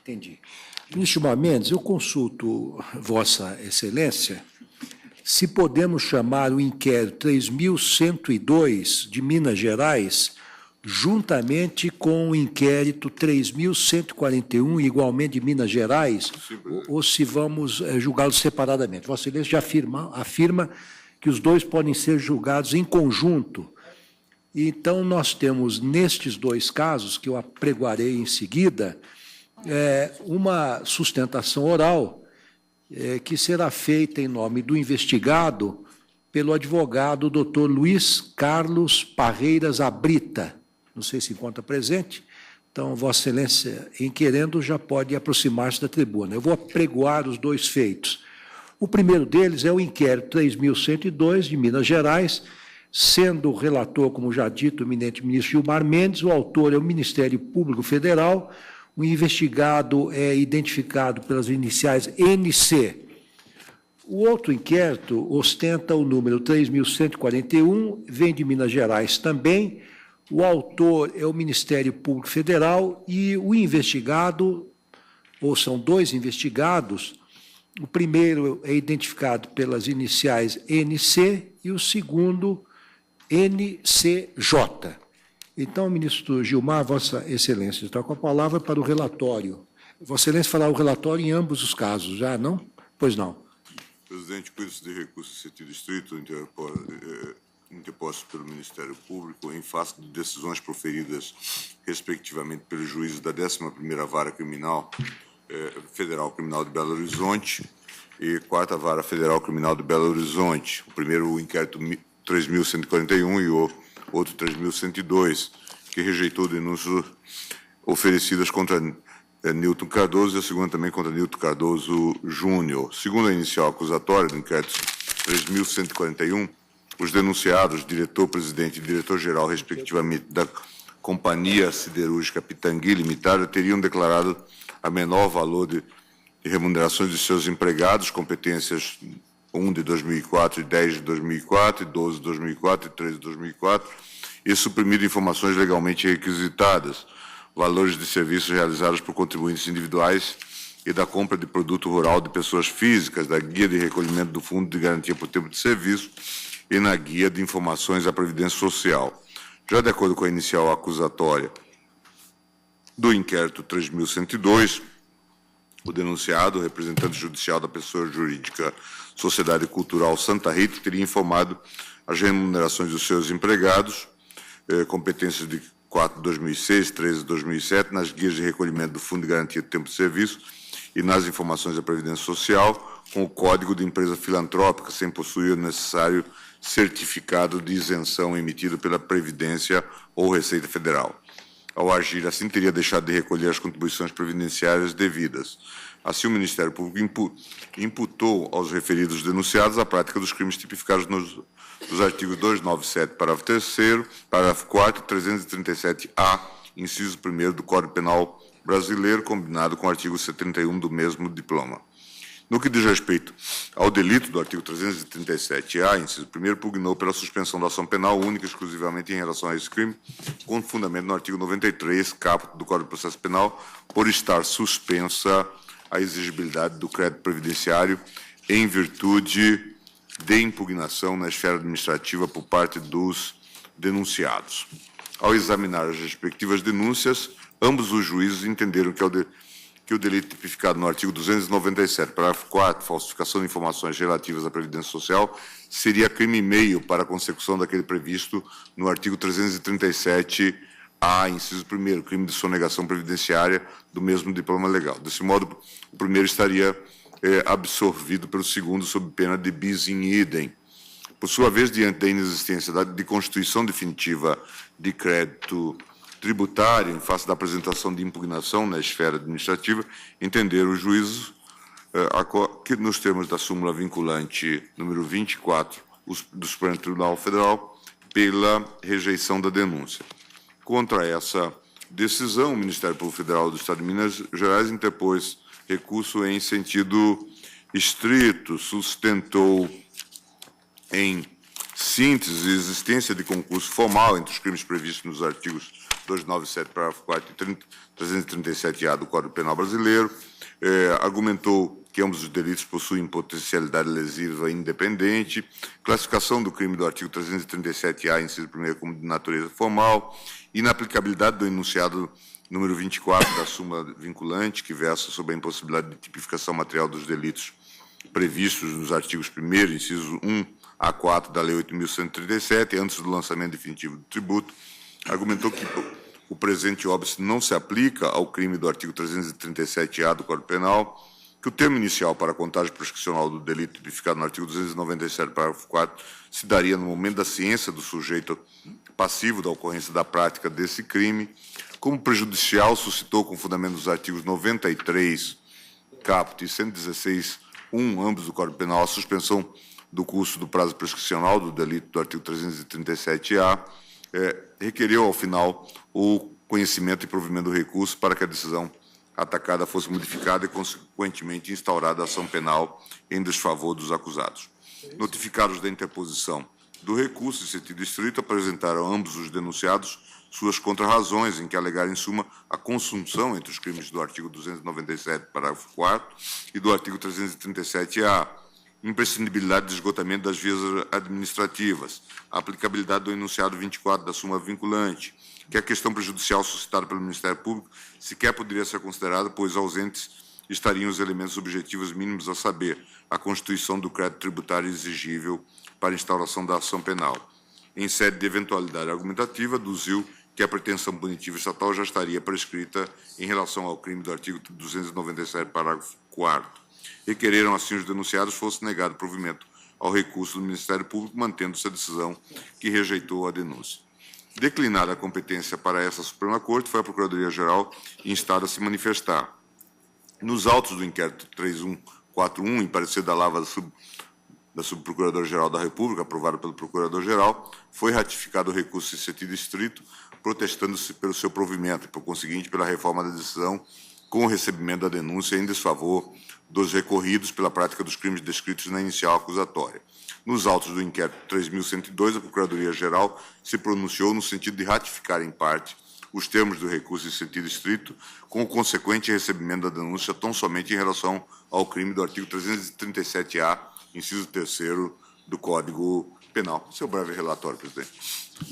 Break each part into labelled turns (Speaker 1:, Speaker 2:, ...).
Speaker 1: Entendi. Ministro Gilmar Mendes, eu consulto Vossa Excelência se podemos chamar o inquérito 3.102 de Minas Gerais juntamente com o inquérito 3.141, igualmente de Minas Gerais, ou se vamos julgá-los separadamente. Vossa Excelência já afirma que os dois podem ser julgados em conjunto. Então, nós temos, nestes dois casos, que eu apregoarei em seguida, uma sustentação oral que será feita em nome do investigado pelo advogado Dr. Luiz Carlos Parreiras Abrita. Não sei se encontra presente. Então, Vossa Excelência, em querendo, já pode aproximar-se da tribuna. Eu vou apregoar os dois feitos. O primeiro deles é o inquérito 3.102 de Minas Gerais, sendo o relator, como já dito, o eminente ministro Gilmar Mendes, o autor é o Ministério Público Federal, o investigado é identificado pelas iniciais NC. O outro inquérito ostenta o número 3.141, vem de Minas Gerais também, o autor é o Ministério Público Federal e o investigado, ou são dois investigados, o primeiro é identificado pelas iniciais NC e o segundo NCJ. Então, ministro Gilmar, Vossa Excelência está com a palavra para o relatório. Vossa Excelência fará o relatório em ambos os casos, já não? Pois não.
Speaker 2: Presidente, cuida-se de recurso de sentido estrito interposto pelo Ministério Público em face de decisões proferidas, respectivamente, pelos juízes da 11ª Vara Criminal Federal Criminal de Belo Horizonte e 4ª Vara Federal Criminal de Belo Horizonte. O primeiro, o inquérito 3.141 e o outro 3.102, que rejeitou denúncias oferecidas contra Nilton Cardoso e a segunda também contra Nilton Cardoso Júnior. Segundo a inicial acusatória do inquérito 3.141, os denunciados, diretor-presidente e diretor-geral, respectivamente, da Companhia Siderúrgica Pitangui Limitada, teriam declarado a menor valor de remunerações de seus empregados, competências 1 de 2004, 10 de 2004, 12 de 2004 e 13 de 2004, e suprimido informações legalmente requisitadas, valores de serviços realizados por contribuintes individuais e da compra de produto rural de pessoas físicas, da guia de recolhimento do Fundo de Garantia por Tempo de Serviço e na guia de informações à Previdência Social. Já de acordo com a inicial acusatória do inquérito 3.102, o denunciado, o representante judicial da pessoa jurídica Sociedade Cultural Santa Rita, teria informado as remunerações dos seus empregados, competências de 4 de 2006, 13 de 2007, nas guias de recolhimento do Fundo de Garantia de Tempo de Serviço e nas informações da Previdência Social, com o código de empresa filantrópica, sem possuir o necessário certificado de isenção emitido pela Previdência ou Receita Federal. Ao agir assim, teria deixado de recolher as contribuições previdenciárias devidas. Assim, o Ministério Público imputou aos referidos denunciados a prática dos crimes tipificados nos artigos 297, parágrafo 3º, parágrafo 4º e 337-A, inciso 1º do Código Penal Brasileiro, combinado com o artigo 71 do mesmo diploma. No que diz respeito ao delito do artigo 337-A, inciso 1º, pugnou pela suspensão da ação penal única e exclusivamente em relação a esse crime, com fundamento no artigo 93, caput do Código de Processo Penal, por estar suspensa a exigibilidade do crédito previdenciário em virtude de impugnação na esfera administrativa por parte dos denunciados. Ao examinar as respectivas denúncias, ambos os juízes entenderam que o delito tipificado no artigo 297, parágrafo 4º, falsificação de informações relativas à Previdência Social, seria crime e meio para a consecução daquele previsto no artigo 337-A, inciso 1º, crime de sonegação previdenciária do mesmo diploma legal. Desse modo, o primeiro estaria absorvido pelo segundo sob pena de bis in idem. Por sua vez, diante da inexistência de constituição definitiva de crédito tributário, em face da apresentação de impugnação na esfera administrativa, entenderam os juízes que, nos termos da súmula vinculante número 24 do Supremo Tribunal Federal, pela rejeição da denúncia. Contra essa decisão, o Ministério Público Federal do Estado de Minas Gerais interpôs recurso em sentido estrito, sustentou em síntese a existência de concurso formal entre os crimes previstos nos artigos 297, parágrafo 4 e 337-A do Código Penal Brasileiro, argumentou que ambos os delitos possuem potencialidade lesiva independente, classificação do crime do artigo 337-A, inciso 1º, como de natureza formal, inaplicabilidade do enunciado número 24 da súmula vinculante, que versa sobre a impossibilidade de tipificação material dos delitos previstos nos artigos 1º, inciso 1 a 4 da Lei 8.137, antes do lançamento definitivo do tributo, argumentou que o presente óbice não se aplica ao crime do artigo 337-A do Código Penal, que o termo inicial para a contagem prescricional do delito tipificado no artigo 297, parágrafo 4, se daria no momento da ciência do sujeito passivo da ocorrência da prática desse crime. Como prejudicial, suscitou, com fundamento nos artigos 93, caput e 116, ambos do Código Penal, a suspensão do curso do prazo prescricional do delito do artigo 337-A, requereu, ao final, o conhecimento e provimento do recurso para que a decisão atacada fosse modificada e, consequentemente, instaurada a ação penal em desfavor dos acusados. Notificados da interposição do recurso em sentido estrito, apresentaram ambos os denunciados suas contrarrazões, em que alegaram, em suma, a consunção entre os crimes do artigo 297, parágrafo 4 e do artigo 337-A, imprescindibilidade de esgotamento das vias administrativas, a aplicabilidade do enunciado 24 da súmula vinculante, que a questão prejudicial suscitada pelo Ministério Público sequer poderia ser considerada, pois ausentes estariam os elementos objetivos mínimos, a saber, a constituição do crédito tributário exigível para a instauração da ação penal. Em sede de eventualidade argumentativa, aduziu que a pretensão punitiva estatal já estaria prescrita em relação ao crime do artigo 297, parágrafo 4º. Requereram, assim, os denunciados fosse negado provimento ao recurso do Ministério Público, mantendo-se a decisão que rejeitou a denúncia. Declinada a competência para essa Suprema Corte, foi a Procuradoria-Geral instada a se manifestar. Nos autos do inquérito 3141, em parecer da Lava da Subprocuradora-Geral da República, aprovado pelo Procurador-Geral, foi ratificado o recurso em sentido estrito, protestando-se pelo seu provimento e, por conseguinte, pela reforma da decisão com o recebimento da denúncia em desfavor dos recorridos pela prática dos crimes descritos na inicial acusatória. Nos autos do inquérito 3.102, a Procuradoria-Geral se pronunciou no sentido de ratificar, em parte, os termos do recurso em sentido estrito, com o consequente recebimento da denúncia tão somente em relação ao crime do artigo 337-A, inciso 3º do Código Penal. Seu breve relatório, presidente.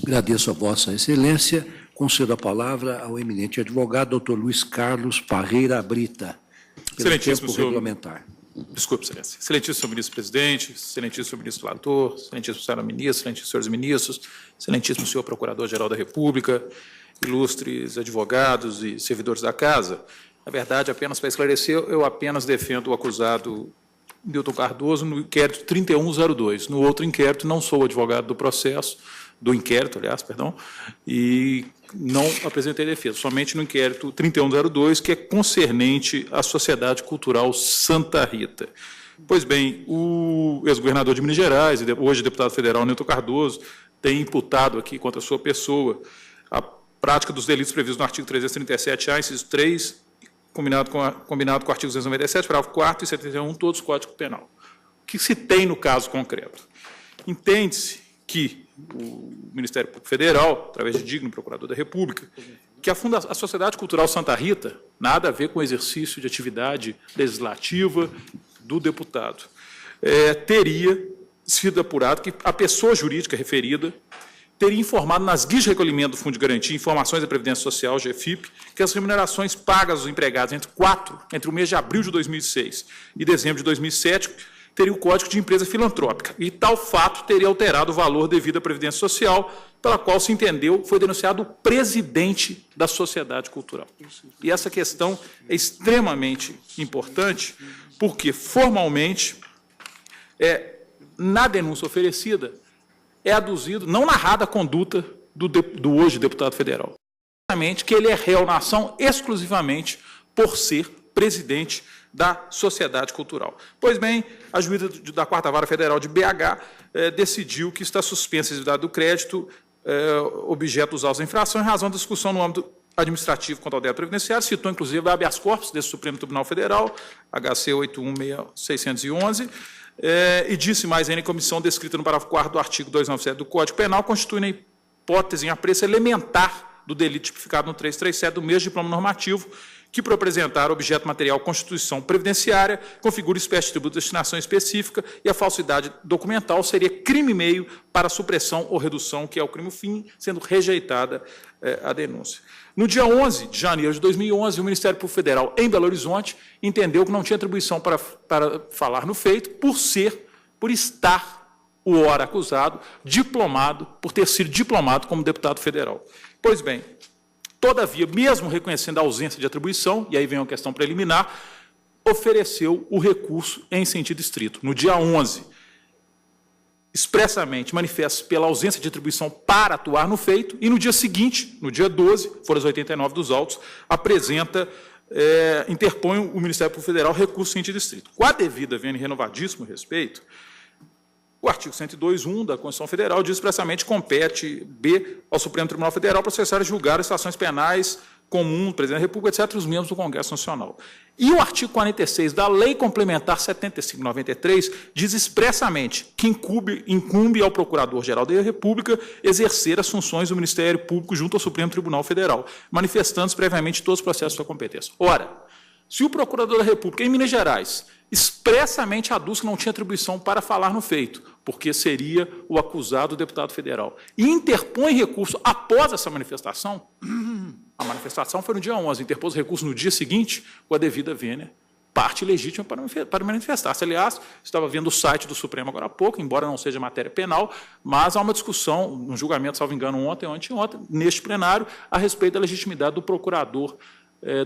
Speaker 1: Agradeço a Vossa Excelência. Concedo a palavra ao eminente advogado, doutor Luiz Carlos Parreira Brita, pelo tempo regulamentar.
Speaker 3: Desculpe, Excelência. Excelentíssimo ministro-presidente, excelentíssimo ministro relator, excelentíssimo senhora ministra, excelentíssimos senhores ministros, excelentíssimo senhor procurador-geral da República, ilustres advogados e servidores da Casa. Na verdade, apenas para esclarecer, eu apenas defendo o acusado Newton Cardoso no inquérito 3102. No outro inquérito, não sou advogado do processo, do inquérito, aliás, perdão, e não apresentei defesa, somente no inquérito 3102, que é concernente à Sociedade Cultural Santa Rita. Pois bem, o ex-governador de Minas Gerais, e hoje deputado federal Newton Cardoso, tem imputado aqui contra a sua pessoa a prática dos delitos previstos no artigo 337-A, inciso 3, combinado com o artigo 297, parágrafo 4º e 71, todos do Código Penal. O que se tem no caso concreto? Entende-se que o Ministério Público Federal, através de digno procurador da República, que a Sociedade Cultural Santa Rita, nada a ver com o exercício de atividade legislativa do deputado, teria sido apurado que a pessoa jurídica referida teria informado nas guias de recolhimento do Fundo de Garantia, Informações da Previdência Social, GFIP, que as remunerações pagas aos empregados entre o mês de abril de 2006 e dezembro de 2007 teria o código de empresa filantrópica, e tal fato teria alterado o valor devido à Previdência Social, pela qual se entendeu, foi denunciado o presidente da Sociedade Cultural. E essa questão é extremamente importante, porque, formalmente, na denúncia oferecida, é aduzido, não narrada a conduta do hoje deputado federal, que ele é réu na ação exclusivamente por ser presidente da Sociedade Cultural. Pois bem, a juíza da 4ª Vara Federal de BH decidiu que está suspensa a exigibilidade do crédito objeto dos autos da infração em razão da discussão no âmbito administrativo contra a aldeia previdenciária, citou, inclusive, habeas corpus desse Supremo Tribunal Federal, HC 81611, e disse mais ainda, em comissão descrita no parágrafo 4º do artigo 297 do Código Penal, constitui na hipótese em apreço elementar do delito tipificado no 337 do mesmo diploma normativo, que, por apresentar objeto material Constituição Previdenciária, configura espécie de tributo de destinação específica e a falsidade documental seria crime meio para supressão ou redução, que é o crime fim, sendo rejeitada a denúncia. No dia 11 de janeiro de 2011, o Ministério Público Federal, em Belo Horizonte, entendeu que não tinha atribuição para falar no feito, por estar o ora acusado diplomado, por ter sido diplomado como deputado federal. Pois bem, todavia, mesmo reconhecendo a ausência de atribuição, e aí vem uma questão preliminar, ofereceu o recurso em sentido estrito. No dia 11, expressamente manifesta pela ausência de atribuição para atuar no feito, e no dia seguinte, no dia 12, folhas 89 dos autos, interpõe o Ministério Público Federal recurso em sentido estrito. Com a devida vênia e renovadíssimo respeito, o artigo 102.1 da Constituição Federal diz expressamente compete, B, ao Supremo Tribunal Federal processar e julgar as ações penais comuns, Presidente da República, etc., os membros do Congresso Nacional. E o artigo 46 da Lei Complementar 75/93 diz expressamente que incumbe ao Procurador-Geral da República exercer as funções do Ministério Público junto ao Supremo Tribunal Federal, manifestando-se previamente todos os processos de sua competência. Ora, se o Procurador da República, em Minas Gerais, expressamente aduz que não tinha atribuição para falar no feito, porque seria o acusado o deputado federal, e interpõe recurso após essa manifestação, a manifestação foi no dia 11, interpôs recurso no dia seguinte, com a devida vênia, parte legítima para manifestar-se. Aliás, estava vendo o site do Supremo agora há pouco, embora não seja matéria penal, mas há uma discussão, um julgamento, salvo engano, ontem ou anteontem, neste plenário, a respeito da legitimidade do procurador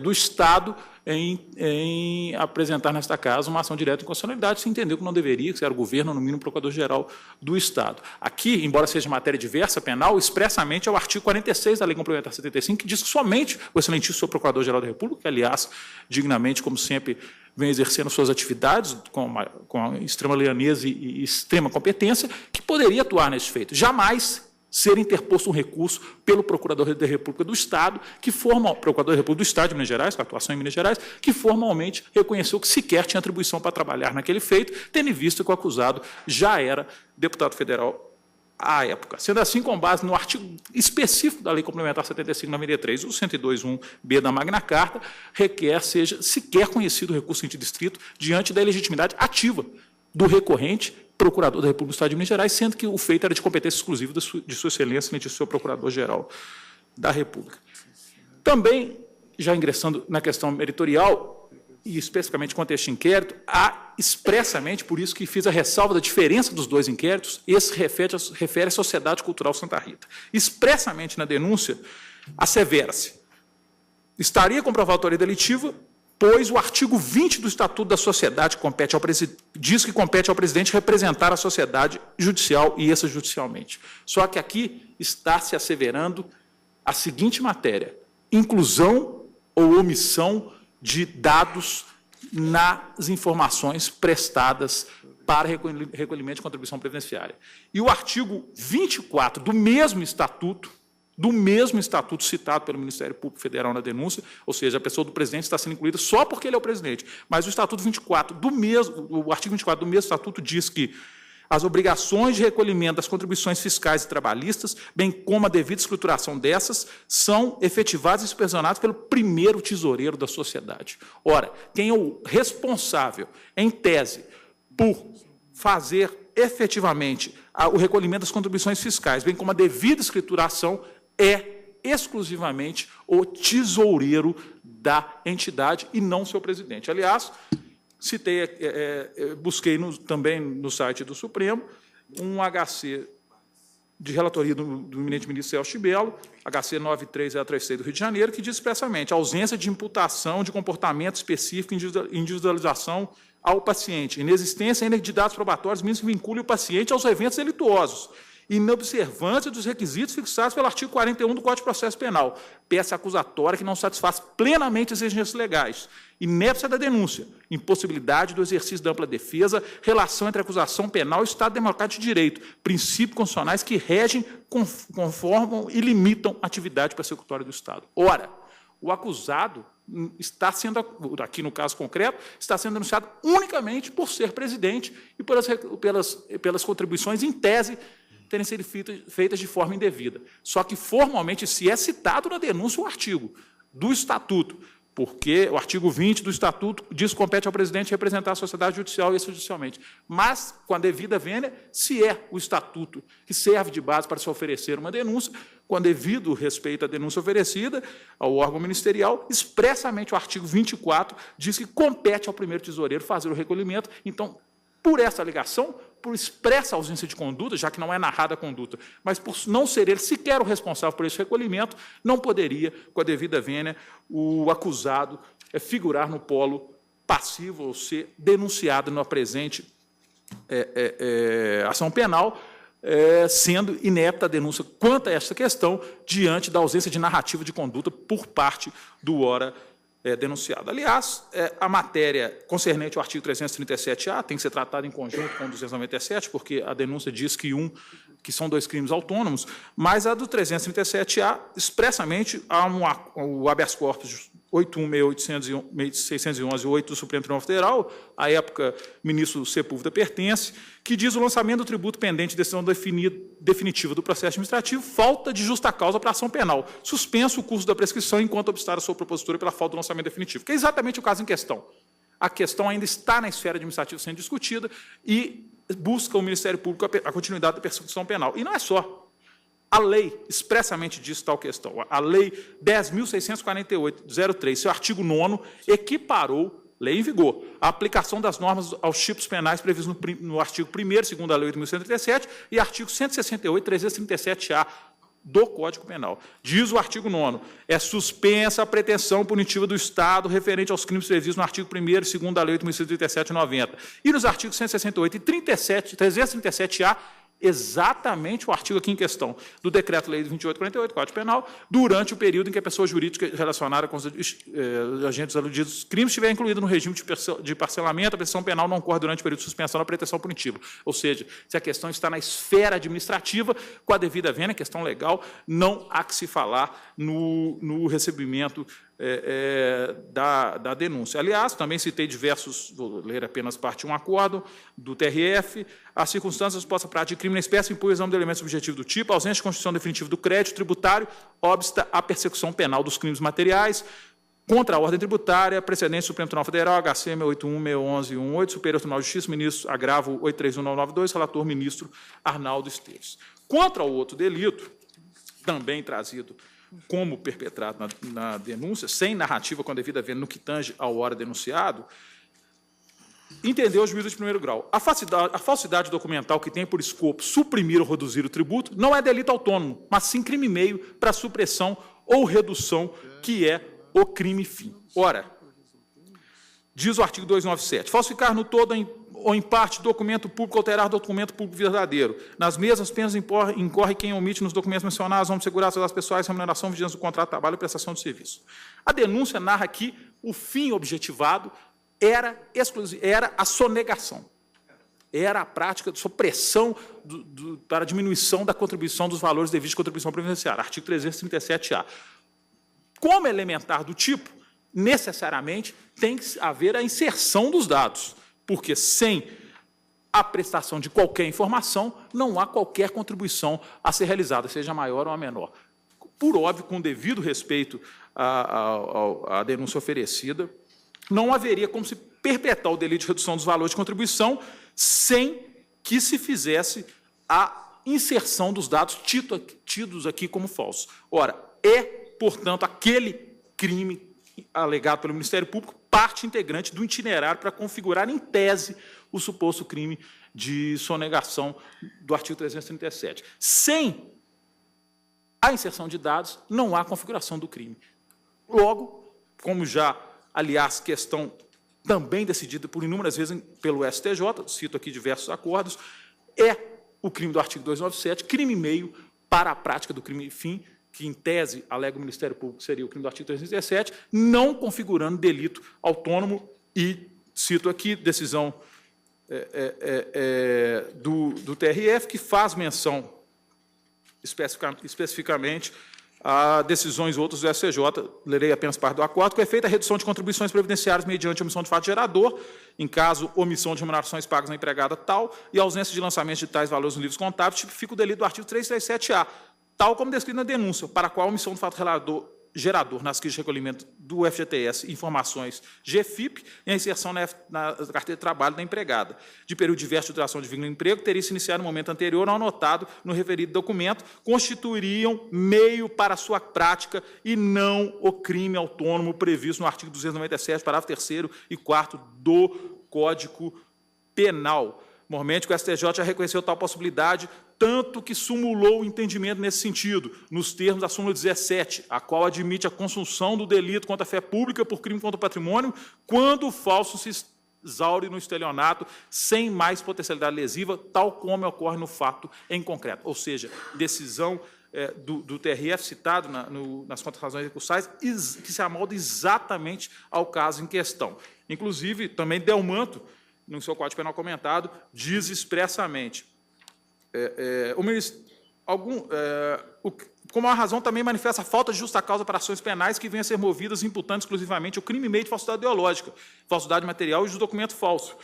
Speaker 3: do Estado em apresentar nesta casa uma ação direta de inconstitucionalidade, se entendeu que não deveria, que era o governo, no mínimo, o Procurador-Geral do Estado. Aqui, embora seja matéria diversa, penal, expressamente é o artigo 46 da Lei Complementar 75, que diz que somente o excelentíssimo Procurador-Geral da República, que, aliás, dignamente, como sempre, vem exercendo suas atividades com extrema leonesa e extrema competência, que poderia atuar nesse feito. Jamais ser interposto um recurso pelo Procurador da República do Estado, Procurador da República do Estado de Minas Gerais, com atuação em Minas Gerais, que formalmente reconheceu que sequer tinha atribuição para trabalhar naquele feito, tendo em vista que o acusado já era deputado federal à época. Sendo assim, com base no artigo específico da Lei Complementar 75/93, o 102.1b da Magna Carta, requer seja sequer conhecido o recurso em sentido estrito diante da ilegitimidade ativa do recorrente, Procurador da República do Estado de Minas Gerais, sendo que o feito era de competência exclusiva de Sua Excelência, de seu Procurador-Geral da República. Também, já ingressando na questão meritorial, e especificamente quanto a este inquérito, há expressamente, por isso que fiz a ressalva da diferença dos dois inquéritos, esse refere à Sociedade Cultural Santa Rita. Expressamente na denúncia, assevera-se, estaria comprovada a autoria delitiva, pois o artigo 20 do Estatuto da Sociedade diz que compete ao presidente representar a sociedade judicial e extrajudicialmente. Só que aqui está se asseverando a seguinte matéria: inclusão ou omissão de dados nas informações prestadas para recolhimento de contribuição previdenciária. E o artigo 24 do mesmo estatuto citado pelo Ministério Público Federal na denúncia, ou seja, a pessoa do presidente está sendo incluída só porque ele é o presidente, mas o Estatuto 24 o artigo 24 do mesmo estatuto diz que as obrigações de recolhimento das contribuições fiscais e trabalhistas, bem como a devida escrituração dessas, são efetivadas e supervisionadas pelo primeiro tesoureiro da sociedade. Ora, quem é o responsável, em tese, por fazer efetivamente o recolhimento das contribuições fiscais, bem como a devida escrituração, é exclusivamente o tesoureiro da entidade e não seu presidente. Aliás, busquei também no site do Supremo um HC de relatoria do eminente ministro Celso de Mello, HC 93036 do Rio de Janeiro, que diz expressamente a ausência de imputação de comportamento específico e individualização ao paciente, inexistência ainda de dados probatórios mínimos que vinculem o paciente aos eventos delituosos, inobservância dos requisitos fixados pelo artigo 41 do Código de Processo Penal, peça acusatória que não satisfaz plenamente as exigências legais, inépcia da denúncia, impossibilidade do exercício da ampla defesa, relação entre acusação penal e Estado Democrático de Direito, princípios constitucionais que regem, conformam e limitam a atividade persecutória do Estado. Ora, o acusado está sendo, aqui no caso concreto, está sendo denunciado unicamente por ser presidente e pelas contribuições, em tese, terem sido feitas de forma indevida. Só que, formalmente, se é citado na denúncia o artigo do Estatuto, porque o artigo 20 do Estatuto diz que compete ao presidente representar a sociedade judicial e extrajudicialmente. Mas, com a devida vênia, se é o Estatuto que serve de base para se oferecer uma denúncia, com devido respeito à denúncia oferecida ao órgão ministerial, expressamente o artigo 24 diz que compete ao primeiro tesoureiro fazer o recolhimento. Então, por essa alegação, por expressa ausência de conduta, já que não é narrada a conduta, mas por não ser ele sequer o responsável por esse recolhimento, não poderia, com a devida vênia, o acusado figurar no polo passivo ou ser denunciado na presente ação penal, sendo inepta a denúncia quanto a esta questão, diante da ausência de narrativa de conduta por parte do ora denunciado. Aliás, a matéria concernente ao artigo 337-A tem que ser tratada em conjunto com o 297, porque a denúncia diz que são 2 crimes autônomos, mas a do 337-A, expressamente, há o habeas corpus 81.611 e 8 do Supremo Tribunal Federal, à época, ministro Sepúlveda pertence, que diz o lançamento do tributo pendente de decisão definitiva do processo administrativo, falta de justa causa para a ação penal, suspenso o curso da prescrição enquanto obstar a sua propositura pela falta do lançamento definitivo, que é exatamente o caso em questão. A questão ainda está na esfera administrativa sendo discutida e busca o Ministério Público a continuidade da persecução penal. E não é só. A lei expressamente diz tal questão. A Lei 10.648/03, seu artigo 9º, equiparou, lei em vigor, a aplicação das normas aos tipos penais previstos no artigo 1º, segundo a Lei 8.137, e artigo 168, 337-A do Código Penal. Diz o artigo 9º, é suspensa a pretensão punitiva do Estado referente aos crimes previstos no artigo 1º, segundo a Lei 8.137 e 90. E nos artigos 168 e 337-A, exatamente o artigo aqui em questão do Decreto-Lei 2848, Código Penal, durante o período em que a pessoa jurídica relacionada com os agentes aludidos dos crimes estiver incluída no regime de parcelamento, a pretensão penal não ocorre durante o período de suspensão da pretensão punitiva. Ou seja, se a questão está na esfera administrativa, com a devida vênia, questão legal, não há que se falar no recebimento da denúncia. Aliás, também citei diversos, vou ler apenas parte 1, acordo do TRF, as circunstâncias postas a prática de crime na espécie impõem o exame de elementos subjetivos do tipo, ausência de constituição definitiva do crédito tributário, obsta a persecução penal dos crimes materiais, contra a ordem tributária, precedente do Supremo Tribunal Federal, HC 681, 611 e 18, Superior Tribunal de Justiça, ministro, agravo 831992, relator, ministro Arnaldo Esteves. Contra o outro delito, também trazido como perpetrado na denúncia, sem narrativa com a devida vênia no que tange ao ora denunciado, entendeu o juízo de primeiro grau. A falsidade documental que tem por escopo suprimir ou reduzir o tributo não é delito autônomo, mas sim crime meio para supressão ou redução, que é o crime fim. Ora, diz o artigo 297, falsificar no todo ou em parte documento público, alterar documento público verdadeiro. Nas mesmas penas incorre quem omite nos documentos mencionados, vamos segurar as pessoais, remuneração, vigilância do contrato de trabalho e prestação de serviço. A denúncia narra que o fim objetivado era a sonegação. Era a prática de supressão para a diminuição da contribuição dos valores devidos de contribuição previdenciária, artigo 337-A. Como elementar do tipo, necessariamente tem que haver a inserção dos dados, porque sem a prestação de qualquer informação, não há qualquer contribuição a ser realizada, seja maior ou menor. Por óbvio, com devido respeito à denúncia oferecida, não haveria como se perpetrar o delito de redução dos valores de contribuição sem que se fizesse a inserção dos dados tidos aqui como falsos. Ora, portanto, aquele crime alegado pelo Ministério Público parte integrante do itinerário para configurar, em tese, o suposto crime de sonegação do artigo 337. Sem a inserção de dados, não há configuração do crime. Logo, como já, aliás, questão também decidida por inúmeras vezes pelo STJ, cito aqui diversos acordos, é o crime do artigo 297, crime meio para a prática do crime fim, que, em tese, alega o Ministério Público, seria o crime do artigo 317, não configurando delito autônomo, e cito aqui decisão do TRF, que faz menção especificamente a decisões outras do STJ, lerei apenas parte do acordo, com efeito a redução de contribuições previdenciárias mediante omissão de fato gerador, em caso omissão de remunerações pagas na empregada tal, e ausência de lançamento de tais valores nos livros contábeis, tipifica o delito do artigo 337-A, tal como descrito na denúncia, para a qual a omissão do fato gerador nas queixas de recolhimento do FGTS, informações GFIP e a inserção na carteira de trabalho da empregada, de período diverso de duração de vínculo de emprego, teria se iniciado no momento anterior ao anotado no referido documento, constituiriam meio para sua prática e não o crime autônomo previsto no artigo 297, parágrafo 3º e 4º do Código Penal. Mormente, o STJ já reconheceu tal possibilidade, tanto que simulou o entendimento nesse sentido, nos termos da súmula 17, a qual admite a consunção do delito contra a fé pública por crime contra o patrimônio, quando o falso se exaure no estelionato sem mais potencialidade lesiva, tal como ocorre no fato em concreto. Ou seja, decisão do TRF citado nas contratações recursais, que se amolda exatamente ao caso em questão. Inclusive, também Delmanto, no seu Código Penal comentado, diz expressamente como a razão também manifesta a falta de justa causa para ações penais que venham a ser movidas imputando exclusivamente o crime meio de falsidade ideológica, falsidade material e de documento falso,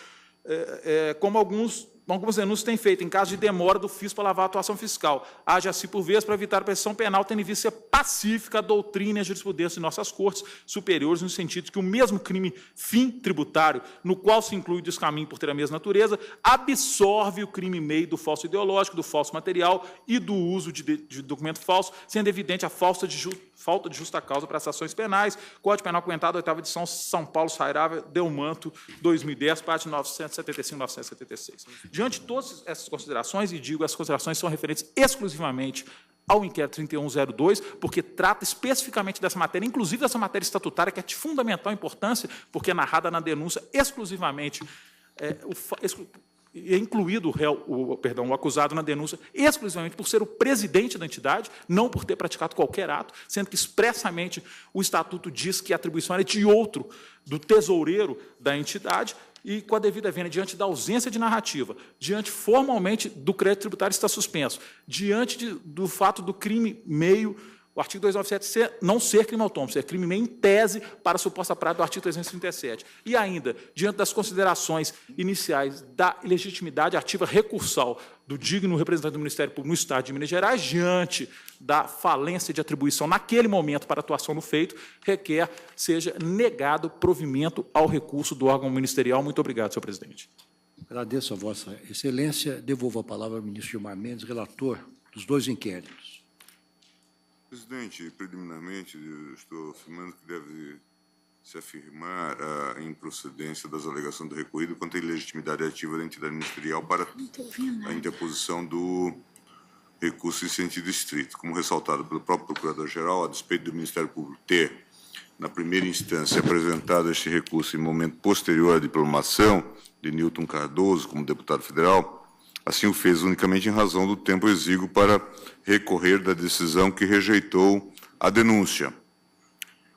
Speaker 3: como algumas denúncias têm feito, em caso de demora do FIS para lavar a atuação fiscal. Haja assim por vezes para evitar a pressão penal, tendo em vista ser pacífica a doutrina e a jurisprudência de nossas cortes superiores, no sentido de que o mesmo crime fim tributário, no qual se inclui o descaminho por ter a mesma natureza, absorve o crime meio do falso ideológico, do falso material e do uso de documento falso, sendo evidente a falta de justa causa para as ações penais. Código Penal comentado, 8ª edição, São Paulo, Sairava, Delmanto, 2010, parte 975 e 976. Diante de todas essas considerações, e digo, as considerações são referentes exclusivamente ao inquérito 3102, porque trata especificamente dessa matéria, inclusive dessa matéria estatutária, que é de fundamental importância, porque é narrada na denúncia exclusivamente, incluído o acusado na denúncia, exclusivamente por ser o presidente da entidade, não por ter praticado qualquer ato, sendo que expressamente o estatuto diz que a atribuição era de outro, do tesoureiro da entidade, e com a devida vênia, diante da ausência de narrativa, diante formalmente do crédito tributário está suspenso, diante do fato do crime meio, o artigo 297 não ser crime autônomo, ser crime meio em tese para a suposta prática do artigo 337. E ainda, diante das considerações iniciais da legitimidade ativa recursal do digno representante do Ministério Público no Estado de Minas Gerais, diante da falência de atribuição naquele momento para atuação no feito, requer seja negado provimento ao recurso do órgão ministerial. Muito obrigado, senhor presidente.
Speaker 1: Agradeço a Vossa Excelência. Devolvo a palavra ao ministro Gilmar Mendes, relator dos dois inquéritos.
Speaker 2: Presidente, preliminarmente, eu estou afirmando que deve se afirmar a improcedência das alegações do recorrido quanto à ilegitimidade ativa da entidade ministerial para a interposição do recurso em sentido estrito. Como ressaltado pelo próprio Procurador-Geral, a despeito do Ministério Público ter, na primeira instância, apresentado este recurso em momento posterior à diplomação de Newton Cardoso como deputado federal, assim o fez unicamente em razão do tempo exíguo para recorrer da decisão que rejeitou a denúncia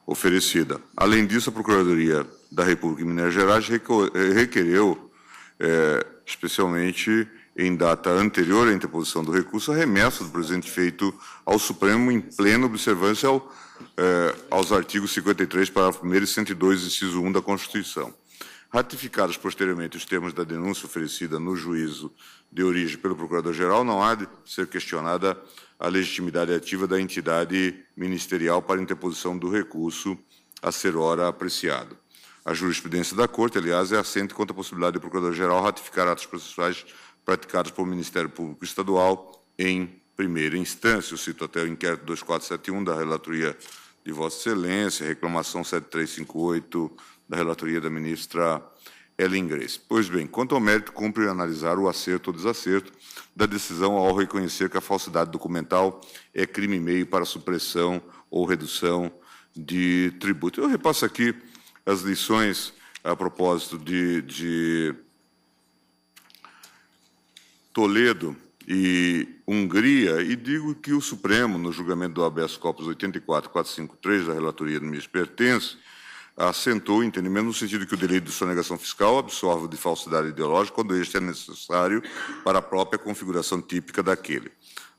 Speaker 2: oferecida. Além disso, a Procuradoria da República em Minas Gerais requereu, especialmente em data anterior à interposição do recurso, a remessa do presente feito ao Supremo em plena observância aos artigos 53, parágrafo 1º e 102, inciso 1 da Constituição. Ratificados posteriormente os termos da denúncia oferecida no juízo de origem pelo Procurador-Geral, não há de ser questionada a legitimidade ativa da entidade ministerial para interposição do recurso a ser ora apreciado. A jurisprudência da Corte, aliás, é assente quanto à possibilidade do Procurador-Geral ratificar atos processuais praticados pelo Ministério Público Estadual em primeira instância. Eu cito até o inquérito 2471 da relatoria de Vossa Excelência, reclamação 7358 da relatoria da ministra Ellen Grace. Pois bem, quanto ao mérito, cumpre analisar o acerto ou desacerto da decisão ao reconhecer que a falsidade documental é crime meio para supressão ou redução de tributo. Eu repasso aqui as lições a propósito de Toledo e Hungria, e digo que o Supremo, no julgamento do habeas corpus 84453 da relatoria do ministro pertence, assentou o entendimento no sentido que o delito de sonegação fiscal absorve de falsidade ideológica quando este é necessário para a própria configuração típica daquele.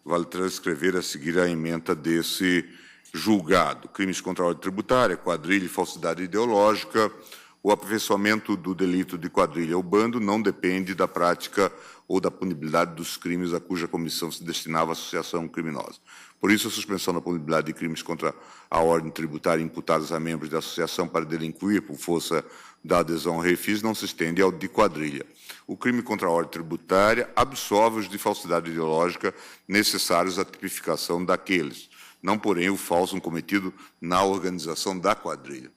Speaker 2: Vale transcrever a seguir a ementa desse julgado crimes contra a ordem tributária, quadrilha e falsidade ideológica, o aperfeiçoamento do delito de quadrilha ou bando não depende da prática ou da punibilidade dos crimes a cuja comissão se destinava à associação criminosa. Por isso, a suspensão da punibilidade de crimes contra a ordem tributária imputados a membros da associação para delinquir por força da adesão ao refis não se estende ao de quadrilha. O crime contra a ordem tributária absolve os de falsidade ideológica necessários à tipificação daqueles, não, porém, o falso cometido na organização da quadrilha.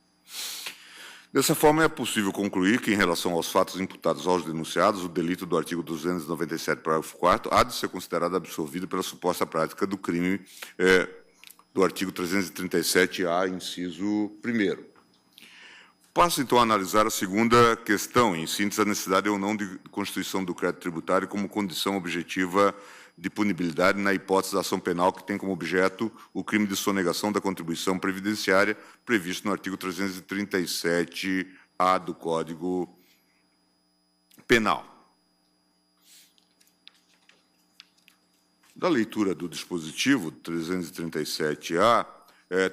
Speaker 2: Dessa forma, é possível concluir que, em relação aos fatos imputados aos denunciados, o delito do artigo 297, parágrafo 4º, há de ser considerado absorvido pela suposta prática do crime do artigo 337-A, inciso 1º. Passo, então, a analisar a segunda questão, em síntese, a necessidade ou não de constituição do crédito tributário como condição objetiva de punibilidade na hipótese da ação penal que tem como objeto o crime de sonegação da contribuição previdenciária previsto no artigo 337-A do Código Penal. Da leitura do dispositivo 337-A,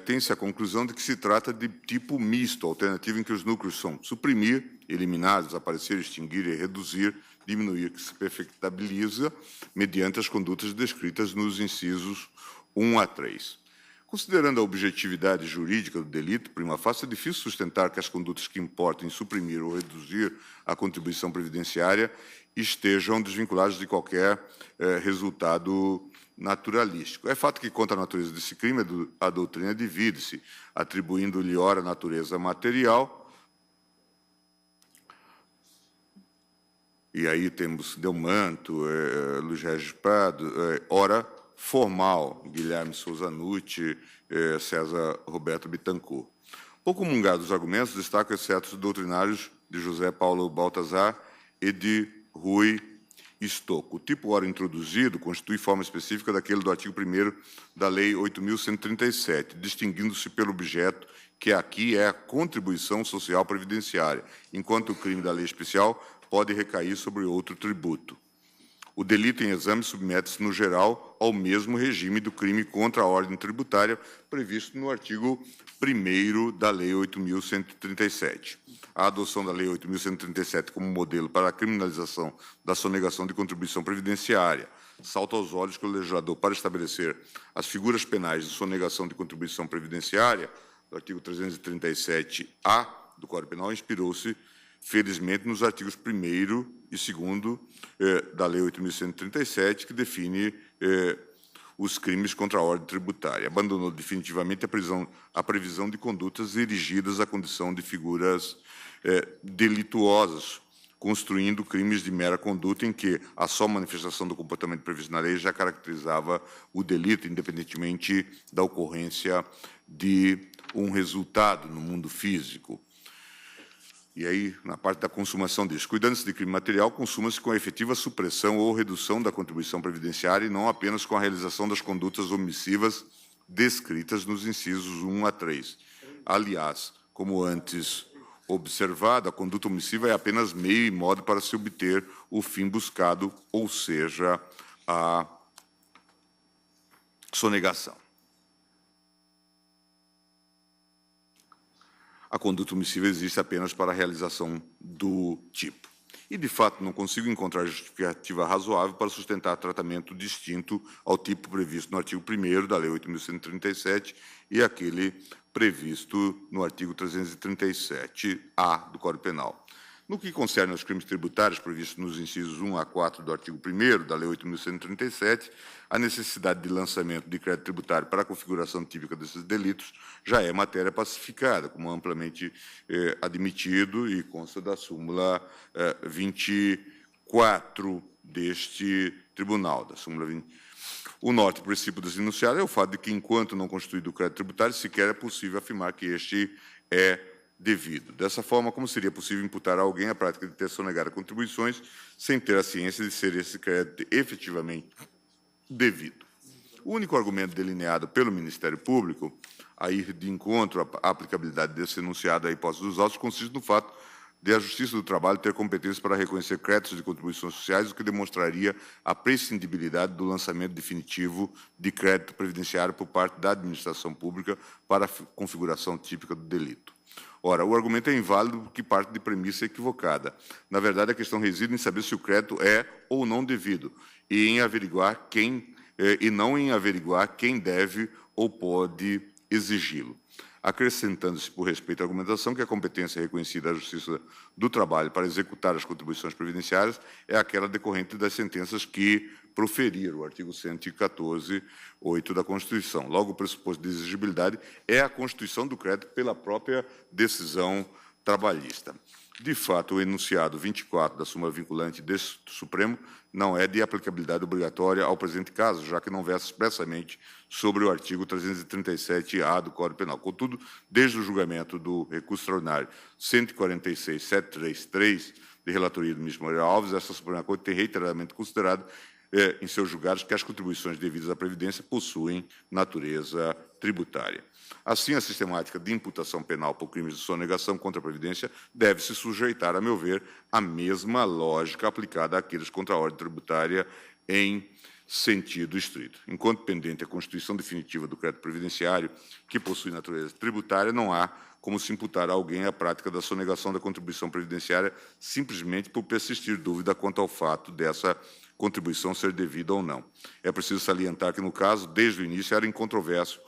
Speaker 2: tem-se a conclusão de que se trata de tipo misto, alternativa em que os núcleos são suprimir, eliminar, desaparecer, extinguir e reduzir, diminuir, que se perfectibiliza mediante as condutas descritas nos incisos 1 a 3. Considerando a objetividade jurídica do delito, prima facie, é difícil sustentar que as condutas que importam em suprimir ou reduzir a contribuição previdenciária estejam desvinculadas de qualquer resultado naturalístico. É fato que, quanto à natureza desse crime, a doutrina divide-se, atribuindo-lhe ora natureza material, e aí temos Delmanto, Luiz Regis Prado, ora formal, Guilherme Souza Nucci, César Roberto Bittencourt. Pouco comungados os argumentos, destacam excetos doutrinários de José Paulo Baltazar e de Rui Estocco. O tipo ora introduzido constitui forma específica daquele do artigo 1º da Lei 8.137, distinguindo-se pelo objeto, que aqui é a contribuição social previdenciária, enquanto o crime da lei especial pode recair sobre outro tributo. O delito em exame submete-se, no geral, ao mesmo regime do crime contra a ordem tributária previsto no artigo 1º da Lei 8.137. A adoção da Lei 8.137 como modelo para a criminalização da sonegação de contribuição previdenciária salta aos olhos que o legislador, para estabelecer as figuras penais de sonegação de contribuição previdenciária, do artigo 337-A do Código Penal, inspirou-se, felizmente, nos artigos 1º e 2º da Lei 8.137, que define os crimes contra a ordem tributária. Abandonou definitivamente a previsão de condutas dirigidas à condição de figuras delituosas, construindo crimes de mera conduta em que a só manifestação do comportamento previsto na lei já caracterizava o delito, independentemente da ocorrência de um resultado no mundo físico. E aí, na parte da consumação disso, cuidando-se de crime material, consuma-se com a efetiva supressão ou redução da contribuição previdenciária e não apenas com a realização das condutas omissivas descritas nos incisos 1 a 3. Aliás, como antes observado, a conduta omissiva é apenas meio e modo para se obter o fim buscado, ou seja, a sonegação. A conduta omissiva existe apenas para a realização do tipo. E, de fato, não consigo encontrar justificativa razoável para sustentar tratamento distinto ao tipo previsto no artigo 1º da Lei 8.137 e aquele previsto no artigo 337-A do Código Penal. No que concerne aos crimes tributários previstos nos incisos 1 a 4 do artigo 1º da Lei 8.137, a necessidade de lançamento de crédito tributário para a configuração típica desses delitos já é matéria pacificada, como amplamente admitido e consta da súmula 24 deste tribunal, da súmula 20. O norte princípio desse enunciado é o fato de que, enquanto não constituído o crédito tributário, sequer é possível afirmar que este é devido. Dessa forma, como seria possível imputar a alguém a prática de ter sonegado contribuições sem ter a ciência de ser esse crédito efetivamente devido? O único argumento delineado pelo Ministério Público a ir de encontro à aplicabilidade desse enunciado à hipótese dos autos consiste no fato de a Justiça do Trabalho ter competência para reconhecer créditos de contribuições sociais, o que demonstraria a prescindibilidade do lançamento definitivo de crédito previdenciário por parte da administração pública para a configuração típica do delito. Ora, o argumento é inválido porque parte de premissa equivocada. Na verdade, a questão reside em saber se o crédito é ou não devido e em averiguar e não em averiguar quem deve ou pode exigi-lo. Acrescentando-se, por respeito à argumentação, que a competência reconhecida à Justiça do Trabalho para executar as contribuições previdenciárias é aquela decorrente das sentenças que proferiram o artigo 114(8) da Constituição. Logo, o pressuposto de exigibilidade é a constituição do crédito pela própria decisão trabalhista. De fato, o enunciado 24 da súmula vinculante deste Supremo não é de aplicabilidade obrigatória ao presente caso, já que não versa expressamente sobre o artigo 337-A do Código Penal. Contudo, desde o julgamento do recurso extraordinário 146.733, de relatoria do ministro Moreira Alves, esta Suprema Corte tem reiteradamente considerado em seus julgados que as contribuições devidas à Previdência possuem natureza tributária. Assim, a sistemática de imputação penal por crimes de sonegação contra a Previdência deve se sujeitar, a meu ver, à mesma lógica aplicada àqueles contra a ordem tributária em sentido estrito. Enquanto pendente a constituição definitiva do crédito previdenciário, que possui natureza tributária, não há como se imputar a alguém a prática da sonegação da contribuição previdenciária simplesmente por persistir dúvida quanto ao fato dessa contribuição ser devida ou não. É preciso salientar que, no caso, desde o início, era incontroverso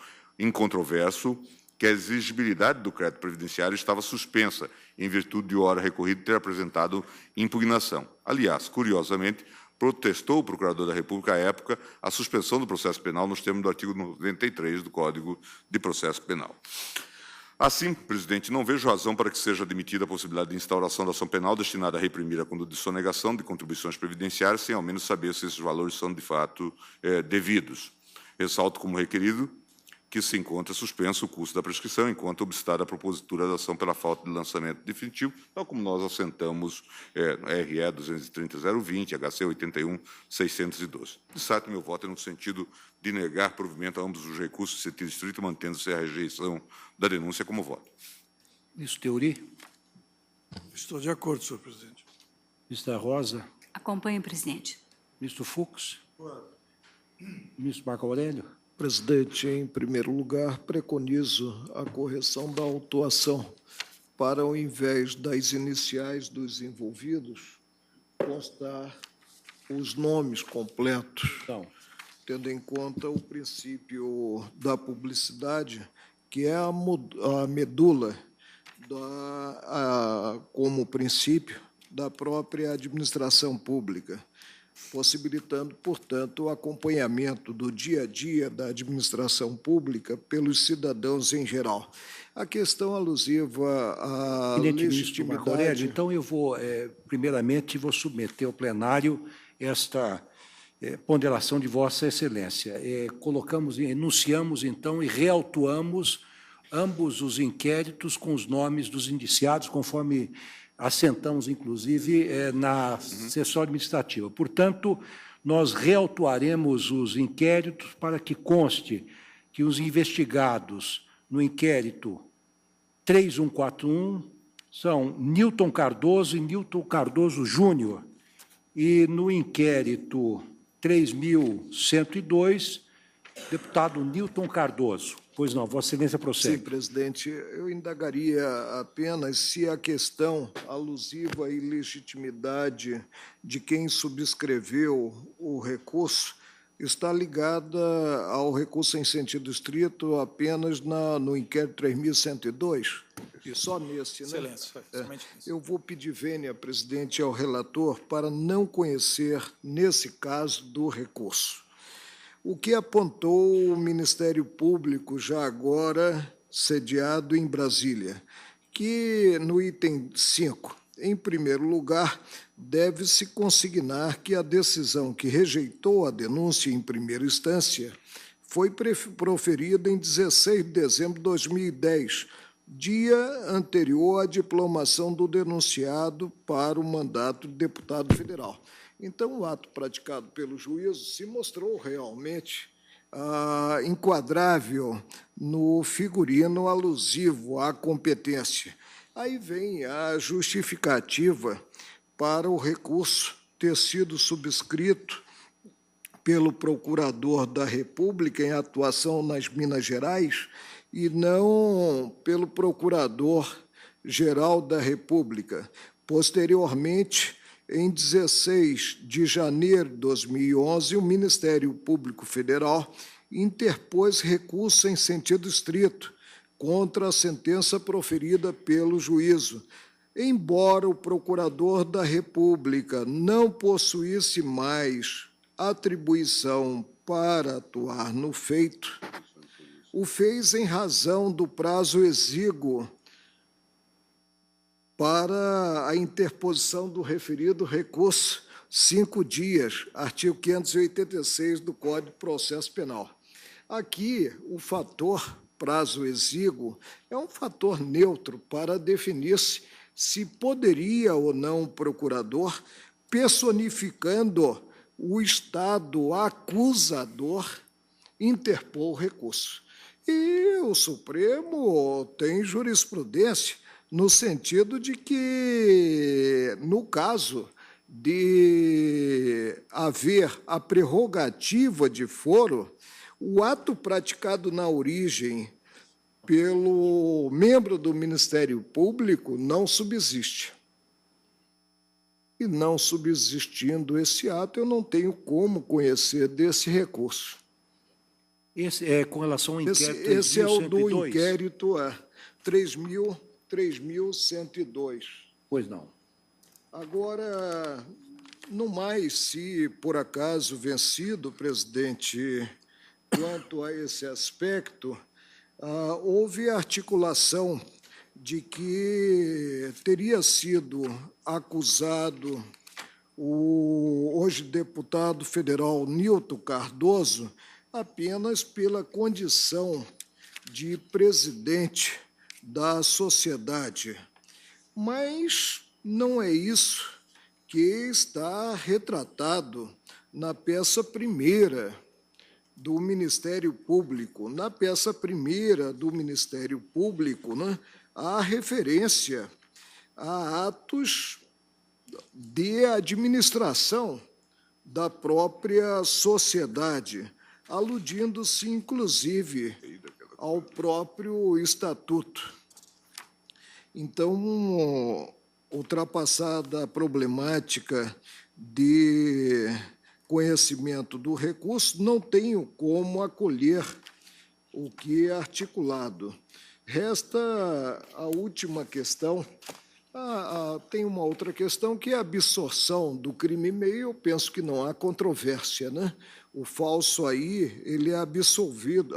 Speaker 2: que a exigibilidade do crédito previdenciário estava suspensa, em virtude de o ora recorrido ter apresentado impugnação. Aliás, curiosamente, protestou o Procurador da República, à época, a suspensão do processo penal nos termos do artigo 93 do Código de Processo Penal. Assim, presidente, não vejo razão para que seja admitida a possibilidade de instauração da ação penal destinada a reprimir a conduta de sonegação de contribuições previdenciárias, sem ao menos saber se esses valores são, de fato, devidos. Ressalto como requerido que se encontra suspenso o curso da prescrição, enquanto obstada a propositura da ação pela falta de lançamento definitivo, tal como nós assentamos RE 230.020, HC 81.612. De certo, meu voto é no sentido de negar provimento a ambos os recursos de sentido estrito, mantendo-se a rejeição da denúncia como voto.
Speaker 1: Ministro Teori.
Speaker 4: Estou de acordo, senhor presidente.
Speaker 1: Ministra Rosa.
Speaker 5: Acompanho, presidente.
Speaker 1: Ministro Fux. Ministro Marco Aurélio.
Speaker 6: Presidente, em primeiro lugar, preconizo a correção da autuação para, ao invés das iniciais dos envolvidos, constar os nomes completos, tendo em conta o princípio da publicidade, que é a medula como princípio da própria administração pública, possibilitando, portanto, o acompanhamento do dia a dia da administração pública pelos cidadãos em geral. A questão alusiva à
Speaker 1: Ministro Marco Aurélio,
Speaker 6: legitimidade...
Speaker 1: então eu vou, primeiramente, vou submeter ao plenário esta ponderação de Vossa Excelência. Enunciamos, então, e reautuamos ambos os inquéritos com os nomes dos indiciados, conforme assentamos, inclusive, na sessão administrativa. Portanto, nós reautuaremos os inquéritos para que conste que os investigados no inquérito 3141 são Nilton Cardoso e Nilton Cardoso Júnior, e no inquérito 3102, deputado Nilton Cardoso. Pois não, Vossa Excelência prossegue.
Speaker 6: Sim, presidente. Eu indagaria apenas se a questão alusiva à ilegitimidade de quem subscreveu o recurso está ligada ao recurso em sentido estrito apenas no inquérito 3.102. Só nesse, né?
Speaker 3: Excelência.
Speaker 6: Eu vou pedir vênia, presidente, ao relator para não conhecer, nesse caso, do recurso. O que apontou o Ministério Público, já agora sediado em Brasília, que no item 5, em primeiro lugar, deve-se consignar que a decisão que rejeitou a denúncia em primeira instância foi proferida em 16 de dezembro de 2010, dia anterior à diplomação do denunciado para o mandato de deputado federal. Então, o ato praticado pelo juízo se mostrou realmente enquadrável no figurino alusivo à competência. Aí vem a justificativa para o recurso ter sido subscrito pelo Procurador da República em atuação nas Minas Gerais e não pelo Procurador-Geral da República. Posteriormente, em 16 de janeiro de 2011, o Ministério Público Federal interpôs recurso em sentido estrito contra a sentença proferida pelo juízo, embora o Procurador da República não possuísse mais atribuição para atuar no feito, o fez em razão do prazo exíguo para a interposição do referido recurso, 5 dias, artigo 586 do Código de Processo Penal. Aqui, o fator prazo exíguo é um fator neutro para definir-se se poderia ou não o procurador, personificando o Estado acusador, interpor o recurso. E o Supremo tem jurisprudência no sentido de que, no caso de haver a prerrogativa de foro, o ato praticado na origem pelo membro do Ministério Público não subsiste. E não subsistindo esse ato, eu não tenho como conhecer desse recurso.
Speaker 1: Esse é com relação ao inquérito
Speaker 6: Esse é o do
Speaker 1: 3.102?
Speaker 6: inquérito 3.102.
Speaker 1: Pois não.
Speaker 6: Agora, no mais, se por acaso vencido, presidente, quanto a esse aspecto, houve articulação de que teria sido acusado o hoje deputado federal Nilton Cardoso apenas pela condição de presidente da sociedade. Mas não é isso que está retratado na peça primeira do Ministério Público. Na peça primeira do Ministério Público, né, há referência a atos de administração da própria sociedade, aludindo-se, inclusive, ao próprio Estatuto. Então, ultrapassada a problemática de conhecimento do recurso, não tenho como acolher o que é articulado. Resta a última questão. Tem uma outra questão, que é a absorção do crime meio. Eu penso que não há controvérsia, né? O falso aí, ele é absorvido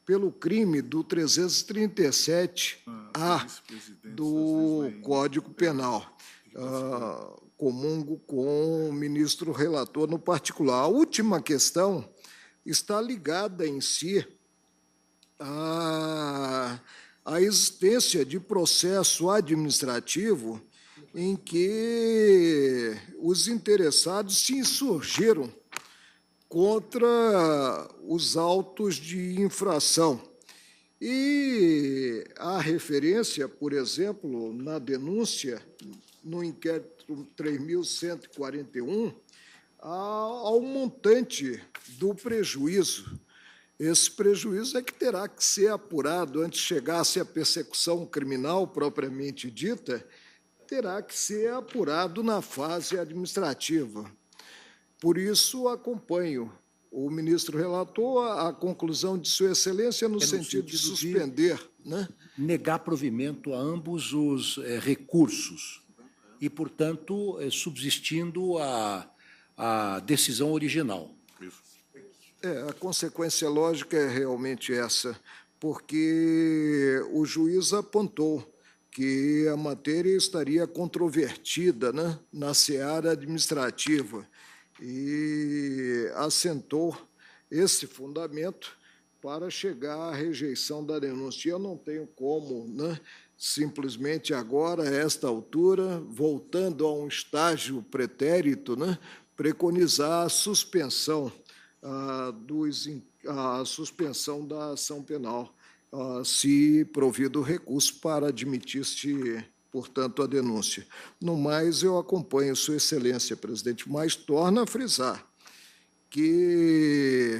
Speaker 6: pelo crime do 337-A do Código Penal. Comungo com o ministro relator no particular. A última questão está ligada em si à existência de processo administrativo em que os interessados se insurgiram contra os autos de infração. E há referência, por exemplo, na denúncia, no inquérito 3.141, ao montante do prejuízo. Esse prejuízo é que terá que ser apurado antes de chegar-se à persecução criminal propriamente dita, terá que ser apurado na fase administrativa. Por isso, acompanho o ministro relator a conclusão de Sua Excelência no sentido de suspender, né?
Speaker 1: Negar provimento a ambos os recursos e, portanto, subsistindo a decisão original.
Speaker 6: A consequência lógica é realmente essa, porque o juiz apontou que a matéria estaria controvertida, né, na seara administrativa e assentou esse fundamento para chegar à rejeição da denúncia. Eu não tenho como, né, simplesmente agora, a esta altura, voltando a um estágio pretérito, né, preconizar a suspensão a suspensão da ação penal. se provido o recurso para admitir-se, portanto, a denúncia. No mais, eu acompanho Sua Excelência, presidente, mas torna a frisar que,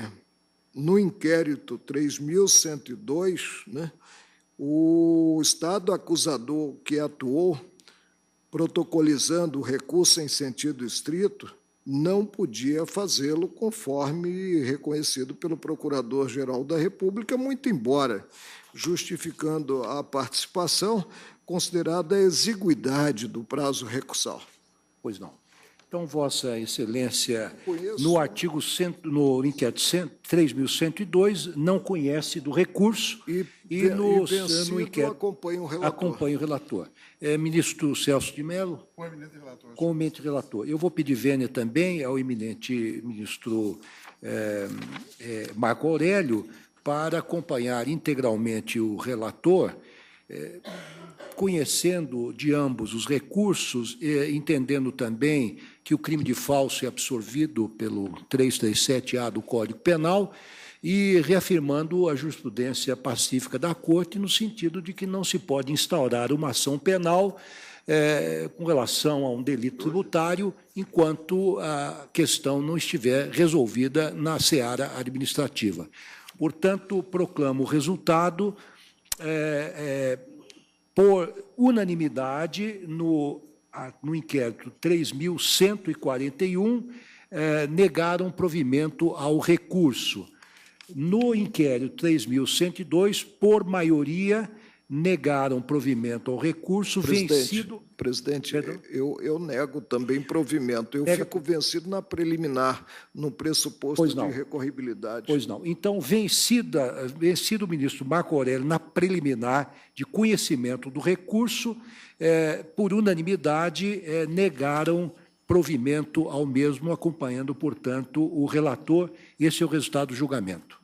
Speaker 6: no inquérito 3.102, né, o Estado acusador que atuou, protocolizando o recurso em sentido estrito, não podia fazê-lo conforme reconhecido pelo Procurador-Geral da República, muito embora justificando a participação, considerada a exiguidade do prazo recursal.
Speaker 1: Pois não. Então, Vossa Excelência,
Speaker 6: Conheço.
Speaker 1: no artigo no inquérito 3.102, não conhece do recurso no inquérito
Speaker 6: acompanha o relator.
Speaker 1: acompanha o relator. Ministro Celso de Mello.
Speaker 4: Com o eminente relator.
Speaker 1: Com o eminente relator. Eu vou pedir vênia também ao eminente ministro Marco Aurélio para acompanhar integralmente o relator, conhecendo de ambos os recursos, entendendo também que o crime de falso é absorvido pelo 337-A do Código Penal e reafirmando a jurisprudência pacífica da Corte no sentido de que não se pode instaurar uma ação penal com relação a um delito tributário enquanto a questão não estiver resolvida na seara administrativa. Portanto, proclamo o resultado por unanimidade no inquérito 3.141, negaram provimento ao recurso. No inquérito 3.102, por maioria, negaram provimento ao recurso, vencido...
Speaker 6: Presidente, eu nego também provimento. Eu fico vencido na preliminar, no pressuposto de recorribilidade.
Speaker 1: Pois não. Então, vencido o ministro Marco Aurélio na preliminar de conhecimento do recurso, por unanimidade, negaram provimento ao mesmo, acompanhando, portanto, o relator. Esse é o resultado do julgamento.